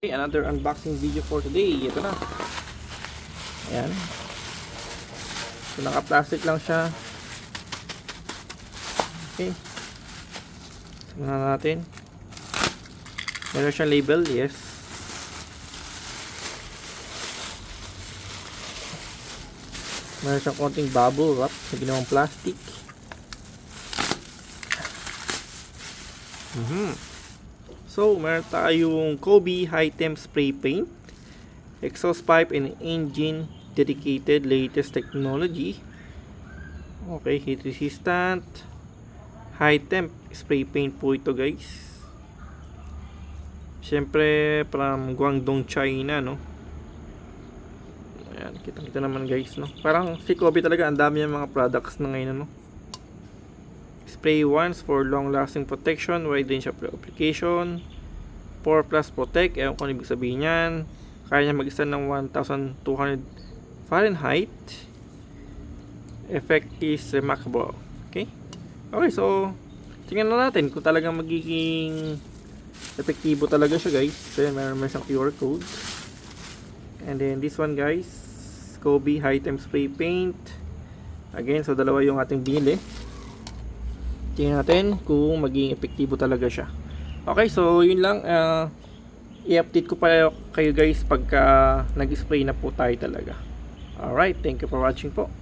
Okay, another unboxing video for today. Ito na. Ayan. So, naka-plastic lang siya. Okay. Tingnan natin. Meron siyang label, yes. Meron siyang konting bubble wrap na ginawang plastic. So, meron tayong Kobe High Temp Spray Paint, exhaust pipe and engine dedicated, latest technology. Okay, heat resistant, high temp spray paint po ito, guys. Syempre from Guangdong, China, no? Ayan, kita naman, guys, no? Parang si Kobe talaga, ang dami yung mga products na ngayon, no? Spray once for long lasting protection, wide range of application, 4 plus protect, ewan ko ano ibig sabihin yan. Kaya niya mag-stand ng 1200 Fahrenheit. Effect is remarkable. Okay, so tingnan na natin kung talagang magiging epektibo talaga siya, guys. So meron siyang QR code. And then this one, guys, Kobe High Temp Spray Paint. Again, so dalawa yung ating binili. Tingnan natin kung magiging epektibo talaga siya. Okay, so yun lang. I-update ko pa kayo, guys, pagka nag-spray na po tayo talaga. Alright, thank you for watching po.